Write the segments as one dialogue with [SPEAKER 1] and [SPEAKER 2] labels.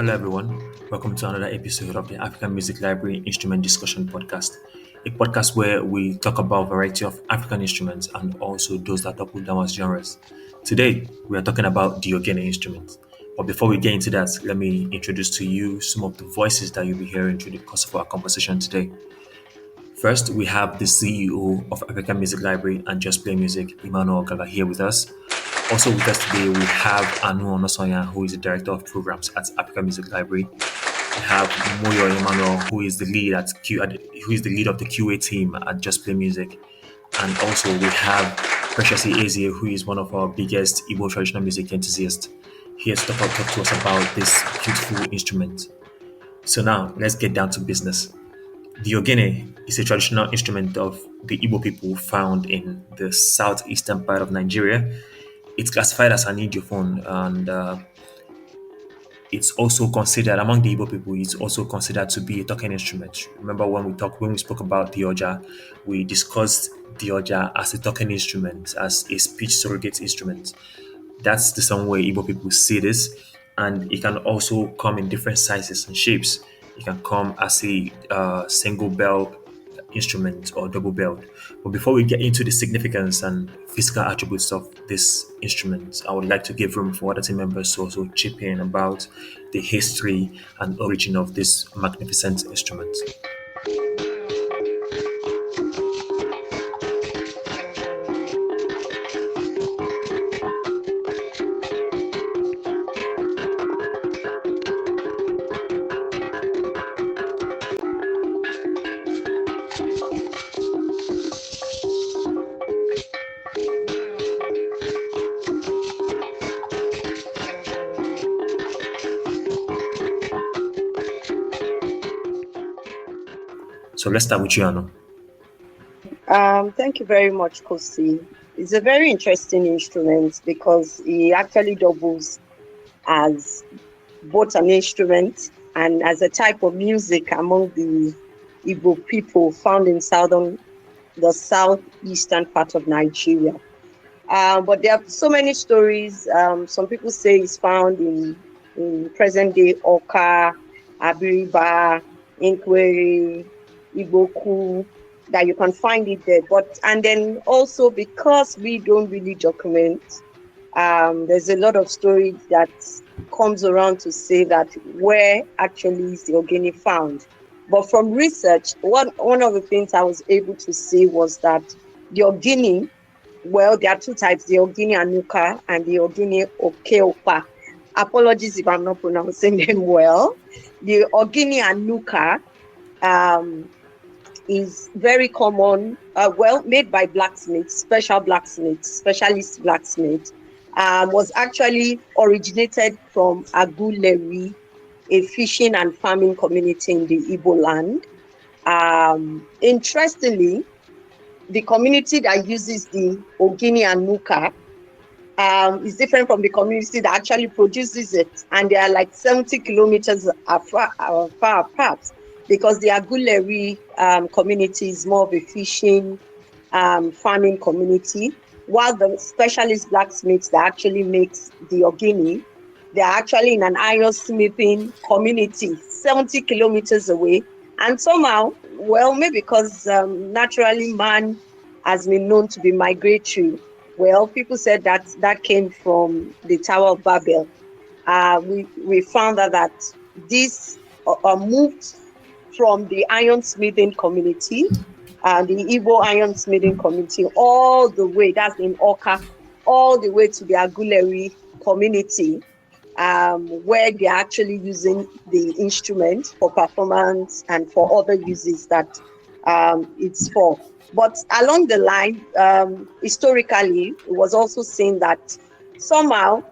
[SPEAKER 1] Hello, everyone. Welcome to another episode of the African Music Library Instrument Discussion Podcast, a podcast where we talk about a variety of African instruments and also those that topple down as genres. Today, we are talking about the Ogene instrument. But before we get into that, let me introduce to you some of the voices that you'll be hearing through the course of our conversation today. First, we have the CEO of African Music Library and Just Play Music, Emmanuel Gala, here with us. Also with us today, we have Anu Onosonya, who is the Director of Programs at African Music Library. We have Moyo Emmanuel, who is the lead who is the lead of the QA team at Just Play Music. And also we have Precious Ezie, who is one of our biggest Igbo traditional music enthusiasts, here to talk to us about this beautiful instrument. So now, let's get down to business. The ogene is a traditional instrument of the Igbo people found in the southeastern part of Nigeria. It's classified as an idiophone, and it's also considered among the Igbo people. It's also considered to be a talking instrument. Remember when we spoke about the oja, we discussed the oja as a talking instrument, as a speech surrogate instrument. That's the same way Igbo people see this, and it can also come in different sizes and shapes. It can come as a single bell instrument or double belled. But before we get into the significance and physical attributes of this instrument, I would like to give room for other team members to also chip in about the history and origin of this magnificent instrument. So let's start with you, Anu.
[SPEAKER 2] Thank you very much, Kosi. It's a very interesting instrument because it actually doubles as both an instrument and as a type of music among the Igbo people found in the southeastern part of Nigeria. But there are so many stories. Some people say it's found in present-day Oka, Abiriba, Inkweri, Iboku, that you can find it there. And then also because we don't really document, there's a lot of stories that comes around to say that where actually is the ogene found. But from research, one of the things I was able to see was that the ogene, well, there are two types, the ogene anuka and the ogene okeopa. Apologies if I'm not pronouncing them well. The ogene anuka is very common, made by blacksmiths, specialist blacksmiths, was actually originated from Aguleri, a fishing and farming community in the Igbo land. Interestingly, the community that uses the ogene anuka is different from the community that actually produces it, and they are like 70 kilometers far apart. Because the Aguleri community is more of a fishing, farming community, while the specialist blacksmiths that actually makes the ogene, they're actually in an iron smithing community, 70 kilometers away. And somehow, well, maybe because naturally man has been known to be migratory. Well, people said that came from the Tower of Babel. We found that this moved from the ironsmithing community, the Igbo ironsmithing community, all the way, that's in Oka, all the way to the Aguleri community, where they're actually using the instrument for performance and for other uses that it's for. But along the line, historically, it was also seen that somehow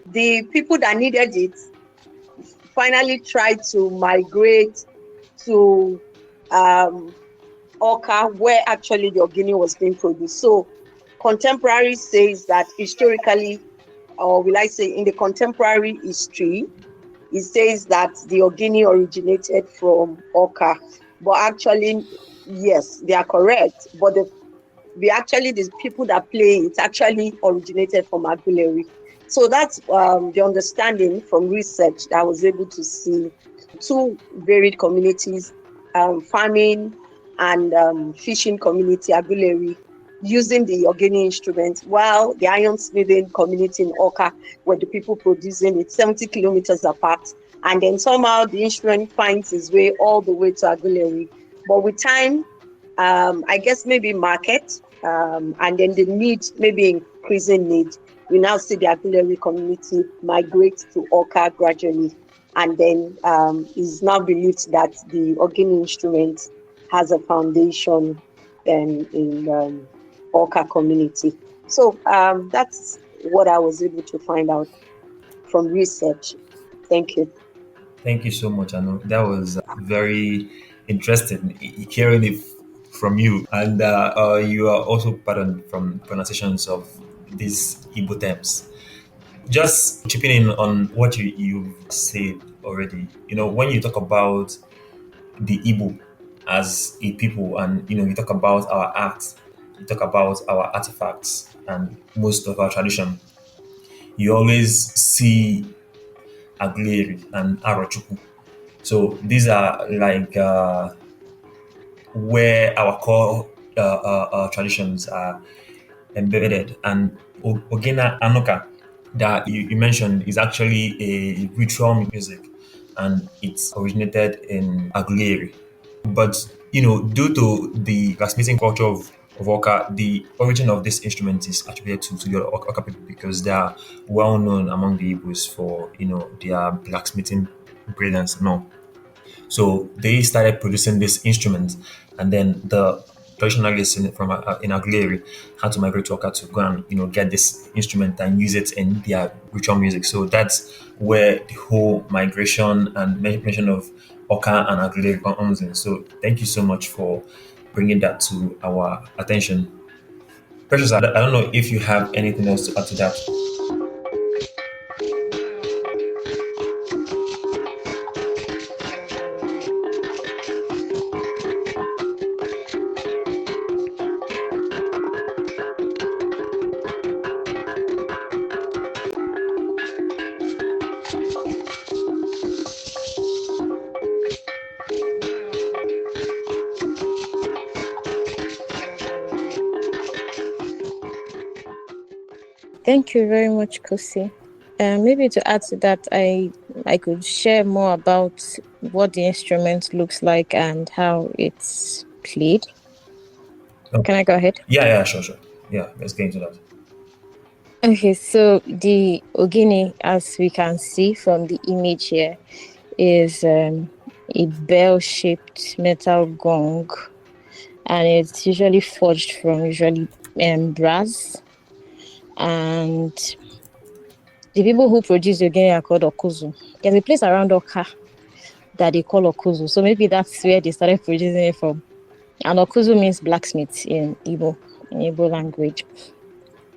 [SPEAKER 2] the people that needed it finally tried to migrate to Oka, where actually the ogene was being produced. So contemporary says that historically, or will I say in the contemporary history, it says that the ogene originated from Oka. But actually, yes, they are correct. But the people that play it actually originated from Aguleri. So that's the understanding from research that I was able to see. Two varied communities, farming and fishing community, Aguleri, using the Ogene instrument, while the iron smithing community in Oka were the people producing it 70 kilometers apart. And then somehow the instrument finds its way all the way to Aguleri. But with time, I guess maybe market, and then the need, maybe increasing need, we now see the Aguleri community migrate to Oka gradually. And then it's now believed that the Ogene instrument has a foundation in Oka community. So that's what I was able to find out from research. Thank you.
[SPEAKER 1] Thank you so much, Anu. That was very interesting hearing it from you. And you are also pardoned from pronunciations of these Igbo terms. Just chipping in on what you've said already. When you talk about the Igbo as a people, and you talk about our art, you talk about our artifacts, and most of our tradition, you always see Agleri and Arochukwu. So these are like where our core traditions are embedded. And Ogena Anoka that you mentioned is actually a ritual music, and it's originated in Aguleri. But due to the blacksmithing culture of Oka, the origin of this instrument is attributed to the Oka people because they are well known among the Igbos for their blacksmithing brilliance and all. So they started producing this instrument, and then the traditionalists in Aguleri had to migrate to Oka to go and get this instrument and use it in their ritual music. So that's where the whole migration and mention of Oka and Aguleri comes in. So thank you so much for bringing that to our attention. Precious, I don't know if you have anything else to add to that.
[SPEAKER 3] Thank you very much, Kosi. Maybe to add to that, I could share more about what the instrument looks like and how it's played.
[SPEAKER 1] Oh,
[SPEAKER 3] Can I go ahead?
[SPEAKER 1] yeah, sure. Yeah, let's get into that.
[SPEAKER 3] Okay, so the ogene, as we can see from the image here, is a bell-shaped metal gong, and it's usually forged from brass. And the people who produce the ogene are called Okuzu. There's a place around Oka that they call Okuzu, so maybe that's where they started producing it from. And Okuzu means blacksmith in Igbo language.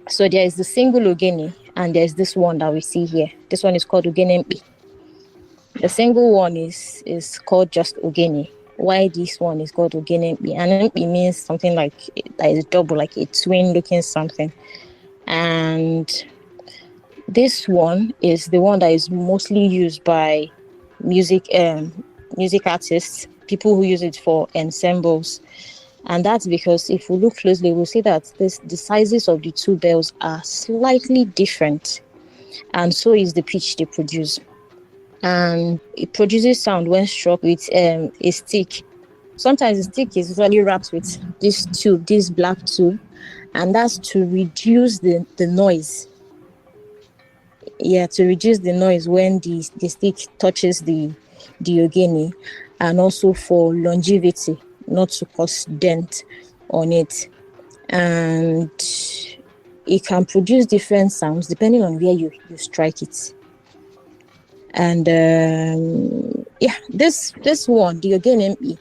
[SPEAKER 3] So there is the single ogene, and there's this one that we see here. This one is called Ogene Mpi. The single one is called just Ogene. Why this one is called Ogene Mpi? And Mpi means something like that is double, like a twin looking something. And this one is the one that is mostly used by music artists, people who use it for ensembles. And that's because if we look closely, we'll see that the sizes of the two bells are slightly different. And so is the pitch they produce. And it produces sound when struck with a stick. Sometimes the stick is usually wrapped with this black tube, and that's to reduce the noise. Yeah, to reduce the noise when the stick touches the ogene, and also for longevity, not to cause dent on it. And it can produce different sounds depending on where you strike it. And this one, the Ogene Mpi,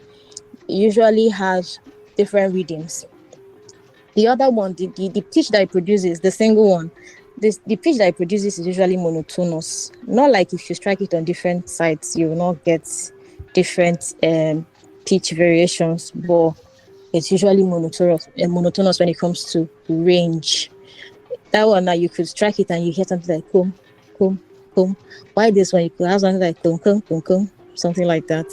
[SPEAKER 3] usually has different rhythms. The other one, the pitch that it produces, the single one, the pitch that it produces is usually monotonous. Not like if you strike it on different sides, you will not get different pitch variations, but it's usually monotonous when it comes to range. That one now you could strike it and you hear something like boom, boom, boom. Why this one you could have something like kung kung kung kung, something like that.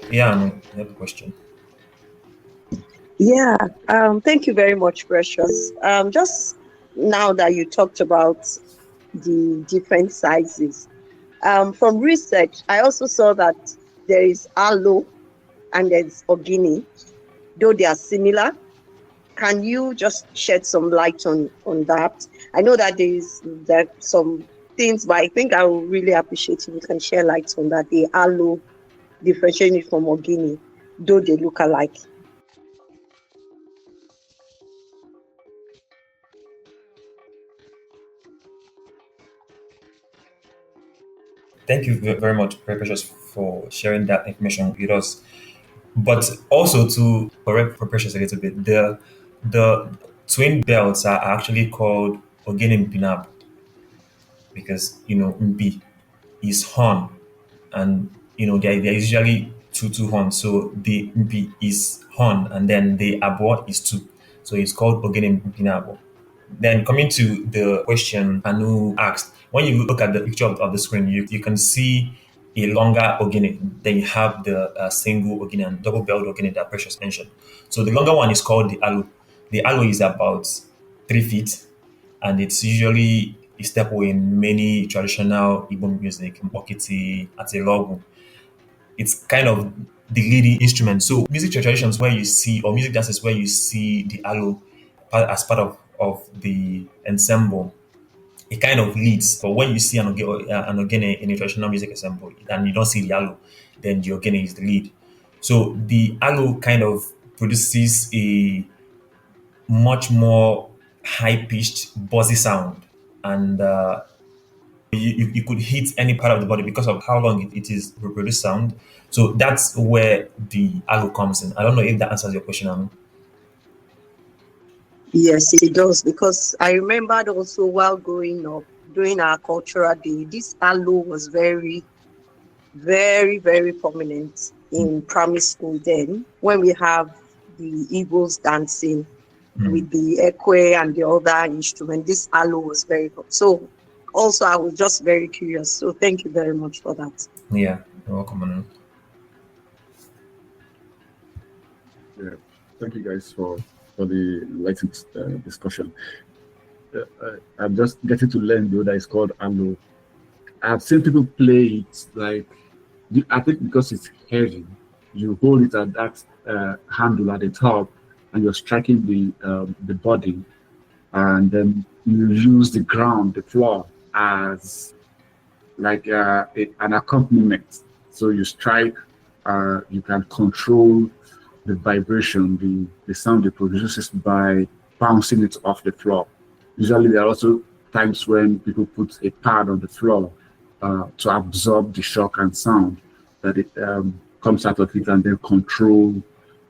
[SPEAKER 1] Yeah, I have a question.
[SPEAKER 2] Yeah, thank you very much, Precious. Just now that you talked about the different sizes, from research, I also saw that there is aloe and there's ogini, though they are similar. Can you just shed some light on that? I know that there some things, but I think I will really appreciate if you can share light on that. The aloe differentiating it from ogini, though they look alike.
[SPEAKER 1] Thank you very much, very precious, for sharing that information with us. But also to correct for precious a little bit, the twin belts are actually called Ogene Binab because Mbi is horn, and there is usually two horns. So the Mbi is horn, and then the Abo is two. So it's called Ogene Binabo. Then coming to the question Anu asked, when you look at the picture of the screen, you can see a longer ogene. Then you have the single ogene and double belled ogene that Precious mentioned. So the longer one is called the aloe. The aloe is about 3 feet, and it's usually a staple in many traditional Igbo music, Mbokiti, Atilogu. It's kind of the leading instrument. So music traditions where you see, or music dances where you see the aloe as part of the ensemble, it kind of leads. But when you see an ogene in a traditional music ensemble and you don't see the aloe, then the ogene is the lead. So the aloe kind of produces a much more high-pitched, buzzy sound, and you could hit any part of the body because of how long it is to reproduce sound. So that's where the aloe comes in. I don't know if that answers your question, Anu.
[SPEAKER 2] Yes, it does, because I remembered also while growing up during our cultural day, this aloe was very, very, very prominent in primary school then when we have the Eagles dancing with the ekwe and the other instrument. This aloe was very good. So also I was just very curious. So thank you very much for that.
[SPEAKER 1] Yeah, you're welcome, Anu.
[SPEAKER 4] Yeah, thank you guys for the enlightened discussion. I'm just getting to learn though that it's called aloe. I've seen people play it like I think because it's heavy, you hold it at that handle at the top, and you're striking the body, and then you use the ground, the floor, as like an accompaniment. So you strike, you can control the vibration, the sound it produces by bouncing it off the floor. Usually, there are also times when people put a pad on the floor to absorb the shock and sound that it comes out of it and then control.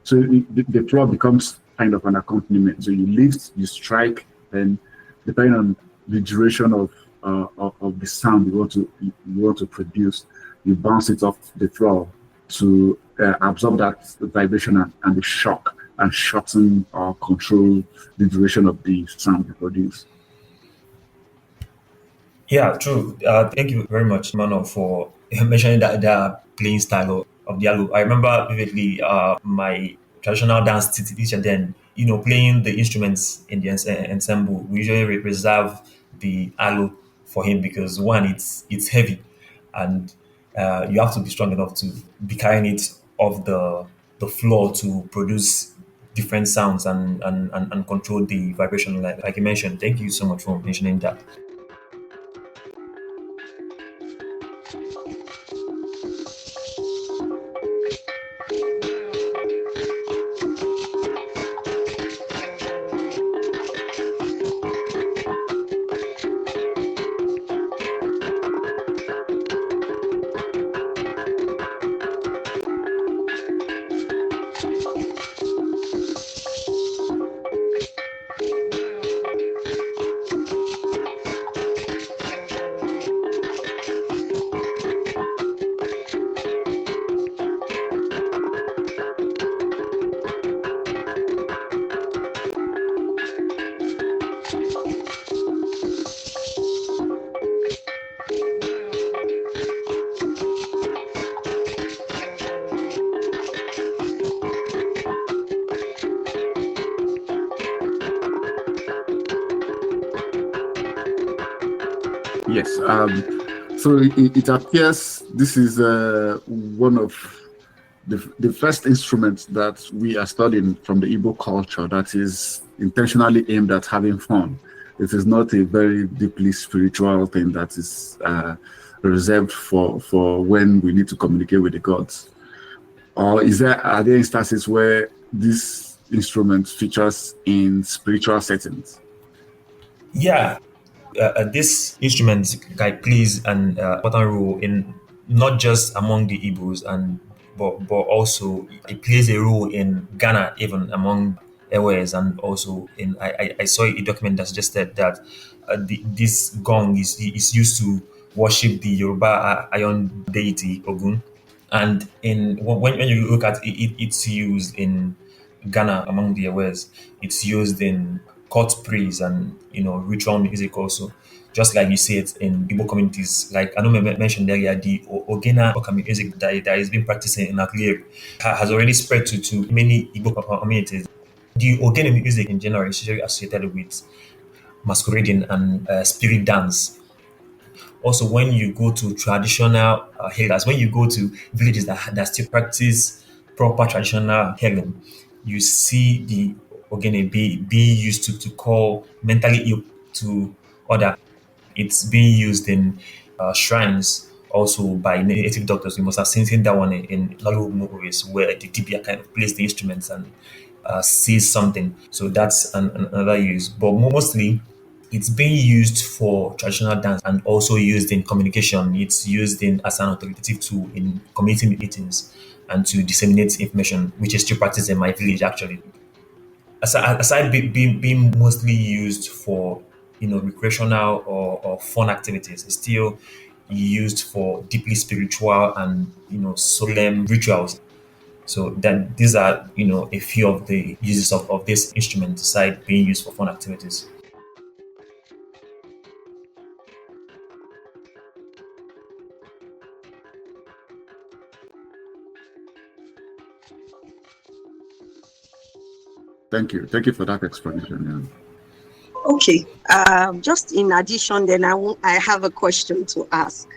[SPEAKER 4] So the floor becomes kind of an accompaniment. So you lift, you strike, and depending on the duration of the sound you want to produce, you bounce it off the floor to absorb that vibration and the shock and shorten or control the duration of the sound you produce.
[SPEAKER 1] Yeah, true. Thank you very much, Mano, for mentioning that playing style of the aloe. I remember vividly my traditional dance teacher then, playing the instruments in the ensemble. We usually reserve the aloe for him because one, it's heavy, and you have to be strong enough to be carrying it off the floor to produce different sounds and control the vibration like you mentioned. Thank you so much for mentioning that.
[SPEAKER 4] Yes. So it appears this is one of the first instruments that we are studying from the Igbo culture that is intentionally aimed at having fun. It is not a very deeply spiritual thing that is reserved for when we need to communicate with the gods. Or are there instances where this instrument features in spiritual settings?
[SPEAKER 1] Yeah, this instrument like plays an important role in not just among the Igbos and but also it plays a role in Ghana, even among Ewes, and also in I saw a document that suggested that this gong is used to worship the Yoruba iron deity Ogun, and in when you look at it, it's used in Ghana among the Ewes. It's used in court praise and ritual music also. Just like you see it in Igbo communities, like I know mentioned earlier, the Ogena Okami music that is being practiced in Aklier has already spread to many Igbo communities. The Ogene music in general is usually associated with masquerading and spirit dance. Also, when you go to traditional healers, when you go to villages that still practice proper traditional healing, you see the ogene being used to call mentally ill to other. It's being used in shrines also by native doctors. You must have seen that one in Lalu movies where the DBA kind of plays the instruments and sees something. So that's another use. But mostly, it's being used for traditional dance and also used in communication. It's used in as an authoritative tool in community meetings and to disseminate information, which is still practiced in my village actually. Aside being mostly used for recreational or fun activities, it's still used for deeply spiritual and solemn rituals. So that these are a few of the uses of this instrument aside being used for fun activities.
[SPEAKER 4] Thank you. Thank you for that explanation.
[SPEAKER 2] Okay. Just in addition, then I have a question to ask.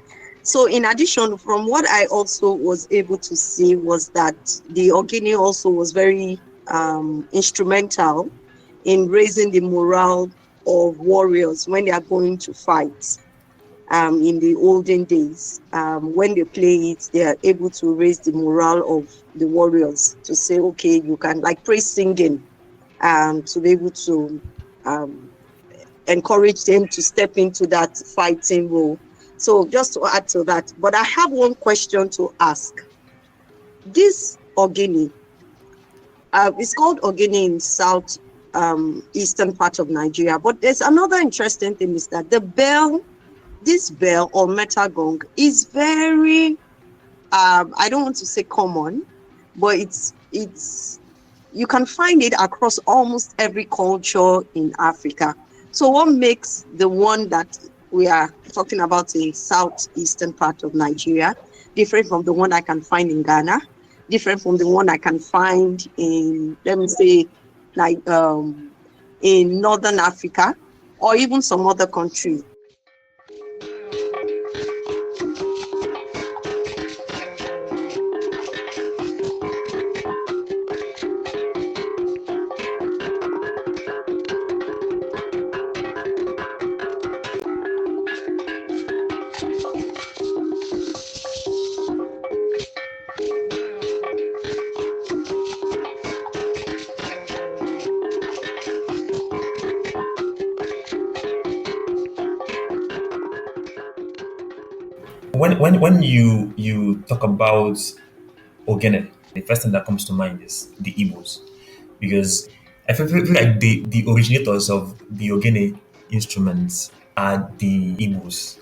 [SPEAKER 2] So, in addition, from what I also was able to see was that the Ogini also was very instrumental in raising the morale of warriors when they are going to fight. In the olden days, when they play it, they are able to raise the morale of the warriors to say, okay, you can like praise singing, to be able to um, encourage them to step into that fighting role. So just to add to that, but I have one question to ask. This Ogini, it's called Ogini in South eastern part of Nigeria, but there's another interesting thing is that this bell or metal gong is very, I don't want to say common, but it's you can find it across almost every culture in Africa. So what makes the one that we are talking about in southeastern part of Nigeria different from the one I can find in Ghana, different from the one I can find in, let me say, like in Northern Africa or even some other countries?
[SPEAKER 1] When you talk about Ogene, the first thing that comes to mind is the Igbos, because I feel like the originators of the Ogene instruments are the Igbos,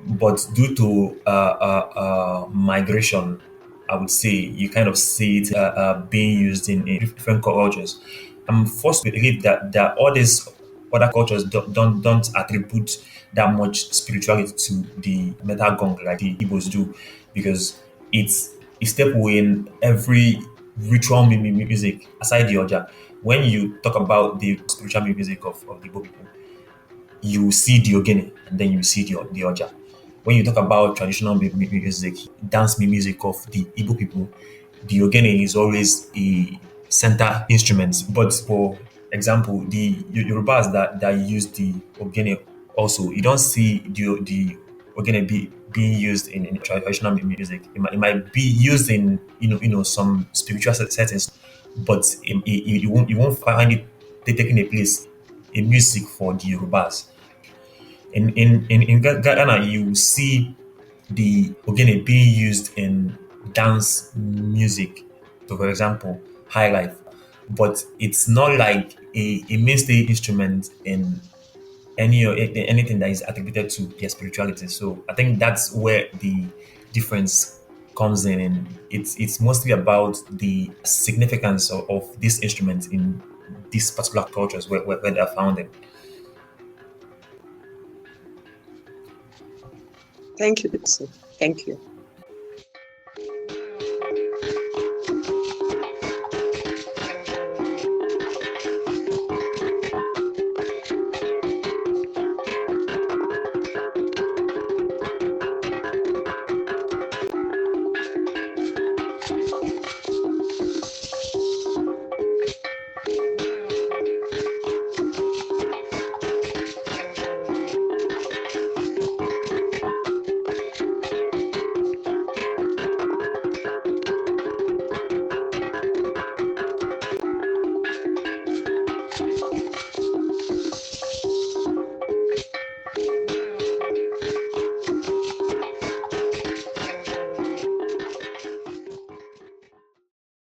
[SPEAKER 1] but due to migration, I would say you kind of see it being used in different cultures. I'm forced to believe that all these other cultures don't attribute that much spirituality to the metal gong like the Igbos do, because it's staple in every ritual music aside the Oja. When you talk about the spiritual music of the Igbo people, you see the Ogene and then you see the Oja. When you talk about traditional music, dance music of the Igbo people, the Ogene is always a center instrument. But for example, the Yorubas that use the Ogene also, you don't see the Ogene being used in traditional music. It might be used in some spiritual settings, but you won't find it taking a place in music for the Yorubas. In Ghana, you see the ogene being used in dance music. So, for example, high life, but it's not like a mainstay instrument in anything that is attributed to their spirituality. So, I think that's where the difference comes in, and it's mostly about the significance of this instrument in these particular cultures where they're found in.
[SPEAKER 2] Thank you, Dixon. Thank you.